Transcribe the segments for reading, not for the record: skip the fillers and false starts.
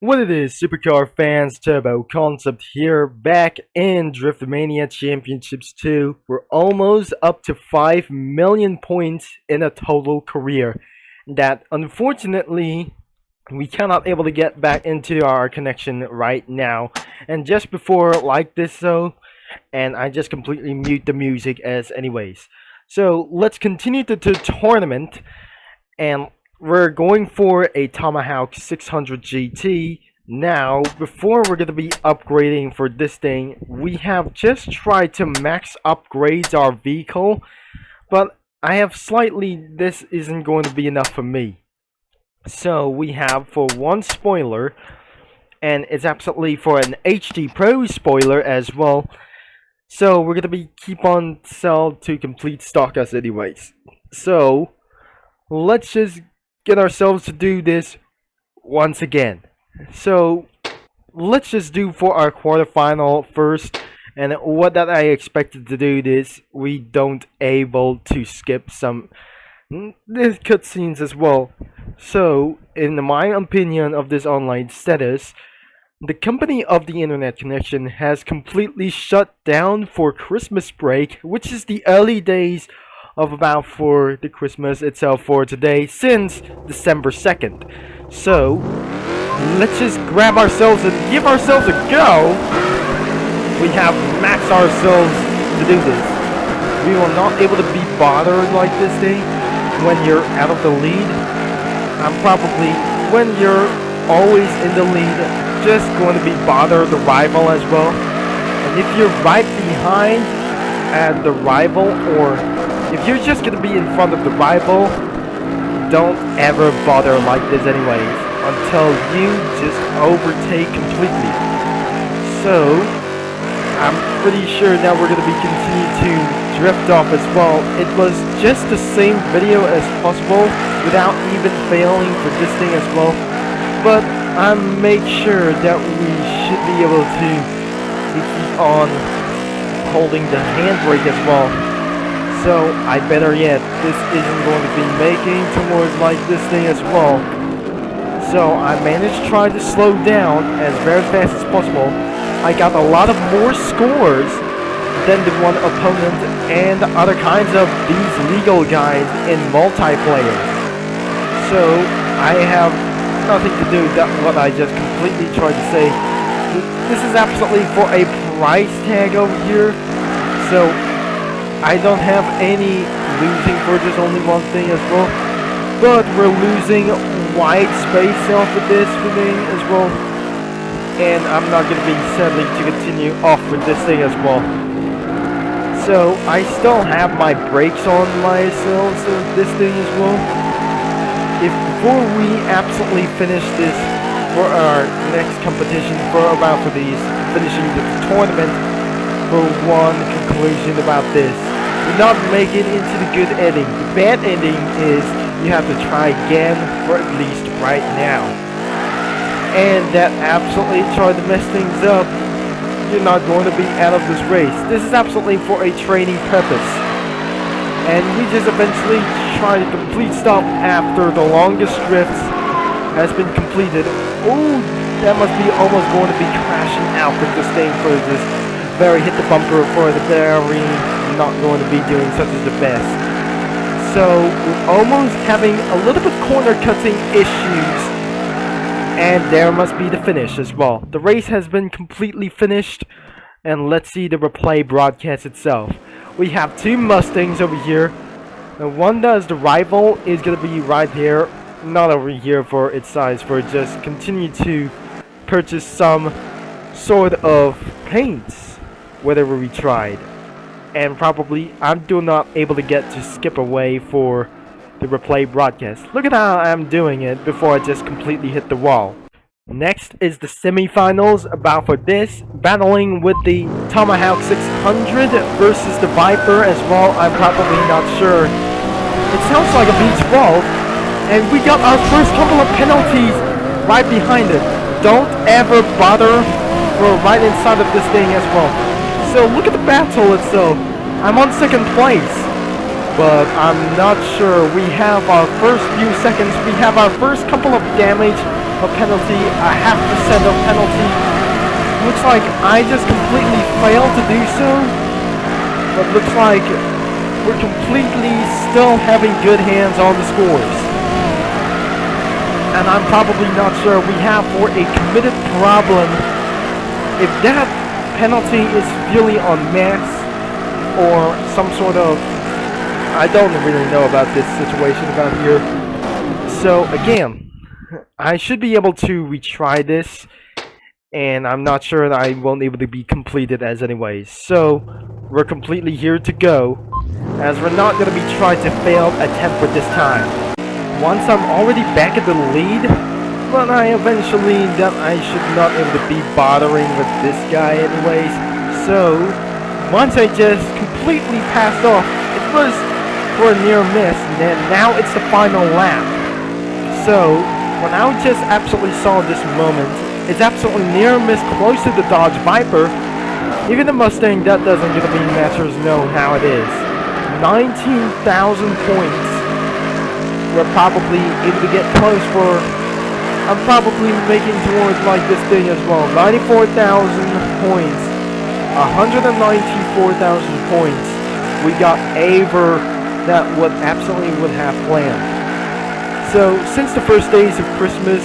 What it is, Supercar fans, Turbo Concept here, back in Drift Mania Championships 2. We're almost up to 5 million points in a total career. That, unfortunately, we cannot able to get back into our connection right now. And just before, like this though, and I just completely mute the music as anyways. So, let's continue to the tournament, and we're going for a Tomahawk 600 GT. Now, before we're going to be upgrading for this thing, we have just tried to max upgrade our vehicle, but I have this isn't going to be enough for me. So we have for one spoiler, and it's absolutely for an HD Pro spoiler as well. So we're going to be keep on sell to complete stock us anyways. So let's just get ourselves to do this once again. So let's just do for our quarterfinal first, and what that I expected to do this, we don't able to skip some this cutscenes as well. So in my opinion of this online status, the company of the internet connection has completely shut down for Christmas break, which is the early days of about for the Christmas itself for today since December 2nd. So let's just grab ourselves and give ourselves a go. We have maxed ourselves to do this. We will not able to be bothered like this thing when you're out of the lead. I'm probably, when you're always in the lead, just going to be bother the rival as well. And if you're right behind the rival, or if you're just going to be in front of the rival, don't ever bother like this anyways, until you just overtake completely. So I'm pretty sure now we're going to be continue to drift off as well. It was just the same video as possible without even failing for this thing as well. But I make sure that we should be able to keep on holding the handbrake as well. So I better yet, this isn't going to be making towards like this thing as well. So I managed to try to slow down as very fast as possible. I got a lot of more scores than the one opponent and other kinds of these legal guys in multiplayer. So I have nothing to do with what I just completely tried to say. This is absolutely for a price tag over here. So I don't have any losing for just only one thing as well. But we're losing wide space off of this thing as well. And I'm not going to be sadly to continue off with this thing as well. So I still have my brakes on myself, so this thing as well. If before we absolutely finish this for our next competition for these finishing the tournament for one conclusion about this, do not make it into the good ending. The bad ending is you have to try again for at least right now. And that absolutely try to mess things up. You're not going to be out of this race. This is absolutely for a training purpose. And we just eventually try to complete stop after the longest drift has been completed. Oh, that must be almost going to be crashing out with this thing for this very hit the bumper for the very not going to be doing such as the best. So we're almost having a little bit corner cutting issues. And there must be the finish as well. The race has been completely finished. And let's see the replay broadcast itself. We have two Mustangs over here. And one does the rival is going to be right here. Not over here for its size. For just continue to purchase some sort of paints. Whatever we tried. And probably I'm still not able to get to skip away for the replay broadcast. Look at how I'm doing it before I just completely hit the wall. Next is the semifinals about for this, battling with the Tomahawk 600 versus the Viper as well. I'm probably not sure. It sounds like a V12, and we got our first couple of penalties right behind it. Don't ever bother for right inside of this thing as well. So look at the battle itself. I'm on second place. But I'm not sure. We have our first few seconds. We have our first couple of damage a penalty, a half percent of penalty. Looks like I just completely failed to do so, but looks like we're completely still having good hands on the scores. And I'm probably not sure we have for a committed problem. If that penalty is really on mass or some sort of, I don't really know about this situation about here. So again, I should be able to retry this, and I'm not sure that I won't be able to be completed as anyways. So we're completely here to go, as we're not going to be trying to fail attempt for this time. Once I'm already back at the lead, but I eventually that I should not be able to be bothering with this guy anyways. So once I just completely passed off, it was for a near miss, and now it's the final lap. So when I just absolutely saw this moment, it's absolutely near miss close to the Dodge Viper. Even the Mustang, that doesn't give me matters known how it is. 19,000 points. We're probably able to get close for, I'm probably making towards like this thing as well. 94,000 points. 194,000 points. We got over that what absolutely would have planned. So since the first days of Christmas,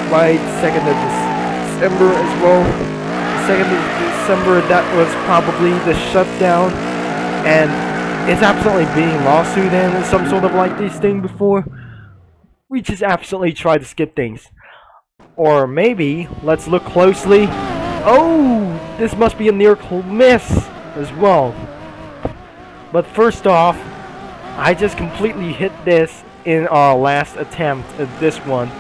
my 2nd of December as well, 2nd of December, that was probably the shutdown, and it's absolutely being lawsuited and some sort of like this thing before. We just absolutely try to skip things. Or maybe, let's look closely. Oh, this must be a near miss as well. But first off, I just completely hit this in our last attempt at this one.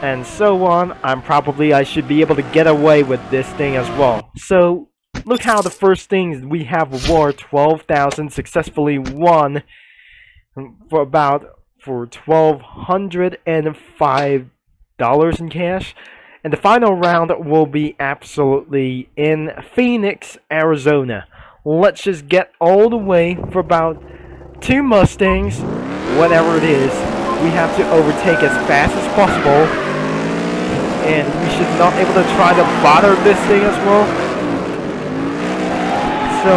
And so on, I should be able to get away with this thing as well. So, look how the first things we have were 12,000 successfully won for $1,205 in cash. And the final round will be absolutely in Phoenix, Arizona. Let's just get all the way for about 2 Mustangs, whatever it is. We have to overtake as fast as possible. And we should not be able to try to bother this thing as well. So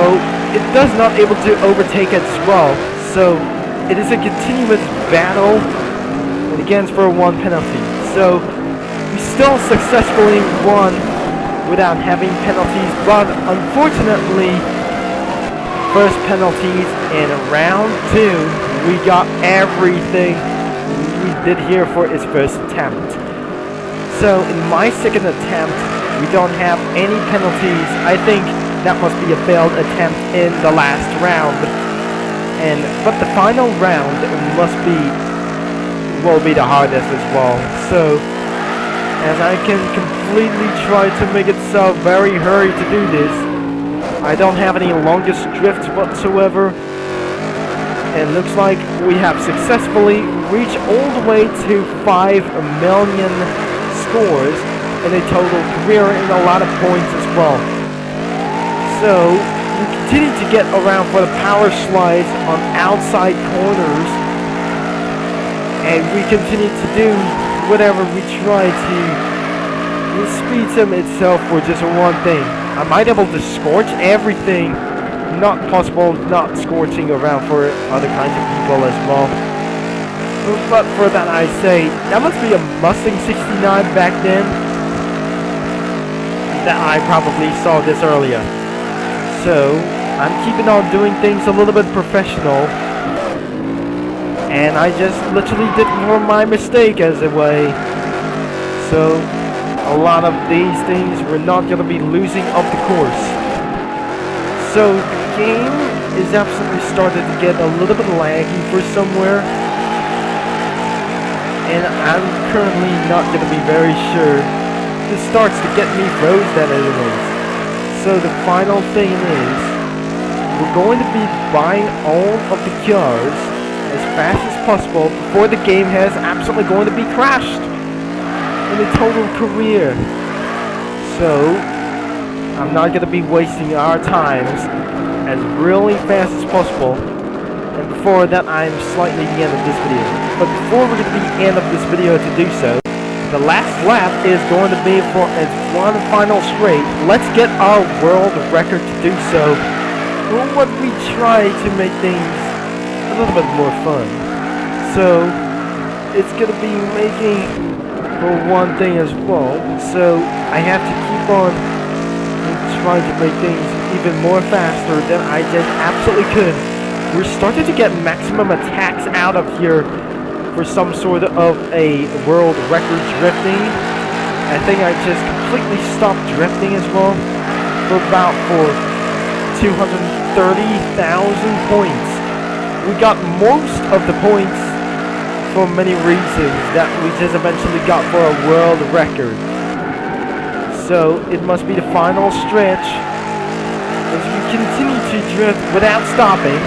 it does not able to overtake as well. So it is a continuous battle, and again for 1 penalty. So we still successfully won without having penalties, but unfortunately, first penalties in round 2, we got everything we did here for its first attempt. So in my 2nd attempt, we don't have any penalties. I think that must be a failed attempt in the last round. But the final round will be the hardest as well. So as I can completely try to make it so very hurry to do this, I don't have any longest drift whatsoever. It looks like we have successfully reached all the way to 5 million scores in a total career and a lot of points as well. So we continue to get around for the power slides on outside corners, and we continue to do whatever we try to. The speed sim itself for just one thing. I might be able to scorch everything. Not possible not scorching around for other kinds of people as well. But for that I say, that must be a Mustang 69 back then. That I probably saw this earlier. So, I'm keeping on doing things a little bit professional. And I just literally did more my mistake as a way. So, a lot of these things we're not going to be losing up the course. So, the game is absolutely started to get a little bit laggy for somewhere. And I'm currently not going to be very sure. This starts to get me frozen anyways. So the final thing is, we're going to be buying all of the cars as fast as possible before the game has absolutely going to be crashed in a total career. So I'm not going to be wasting our times as really fast as possible. And before that, I'm slightly the end of this video. But before we're going to be the end of this video to do so, the last lap is going to be for one final straight. Let's get our world record to do so. When we try to make things a little bit more fun. So it's gonna be making for one thing as well. So I have to keep on trying to make things even more faster than I just absolutely could. We're starting to get maximum attacks out of here for some sort of a world record drifting. I think I just completely stopped drifting as well for 230,000 points. We got most of the points for many reasons that we just eventually got for a world record. So it must be the final stretch. As we continue to drift without stopping,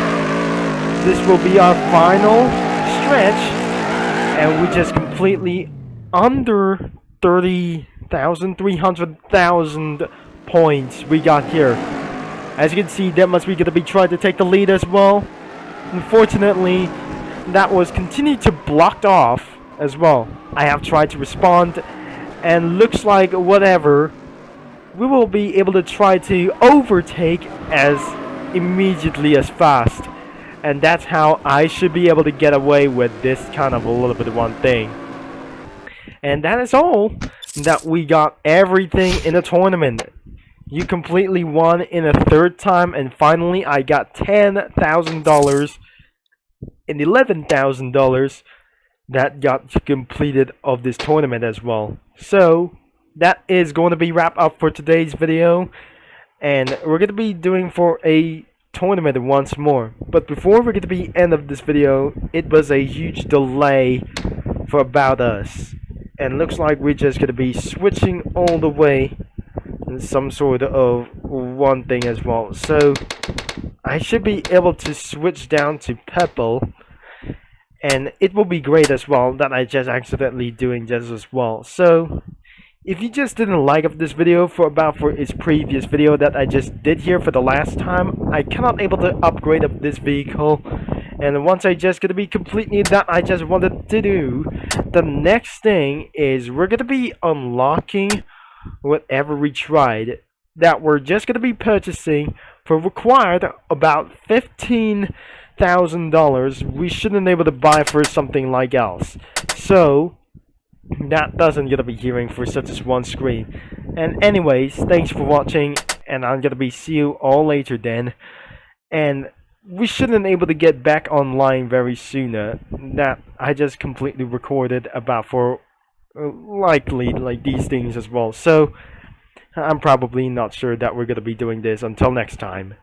this will be our final stretch, and we just completely under 300,000 points we got here. As you can see, that must be going to be trying to take the lead as well. Unfortunately, that was continued to blocked off as well. I have tried to respond, and looks like whatever, we will be able to try to overtake as immediately as fast. And that's how I should be able to get away with this kind of a little bit of one thing. And that is all that we got everything in the tournament. You completely won in a third time, and finally I got $10,000 and $11,000 that got completed of this tournament as well. So that is going to be wrap up for today's video, and we're going to be doing for a tournament once more. But before we're going to be end of this video, it was a huge delay for about us, and looks like we're just going to be switching all the way in some sort of one thing as well. So I should be able to switch down to Pebble, and it will be great as well that I just accidentally doing just as well. So if you just didn't like of this video for its previous video that I just did here for the last time, I cannot able to upgrade up this vehicle, and once I just gonna be completely that I just wanted to do, the next thing is we're gonna be unlocking whatever we tried that we're just gonna be purchasing for required about $15,000. We shouldn't able to buy for something like else. So that doesn't gonna be hearing for such as one screen. And anyways, thanks for watching, and I'm gonna be see you all later then. And we shouldn't able to get back online very sooner. That I just completely recorded about for likely like these things as well. So I'm probably not sure that we're gonna be doing this until next time.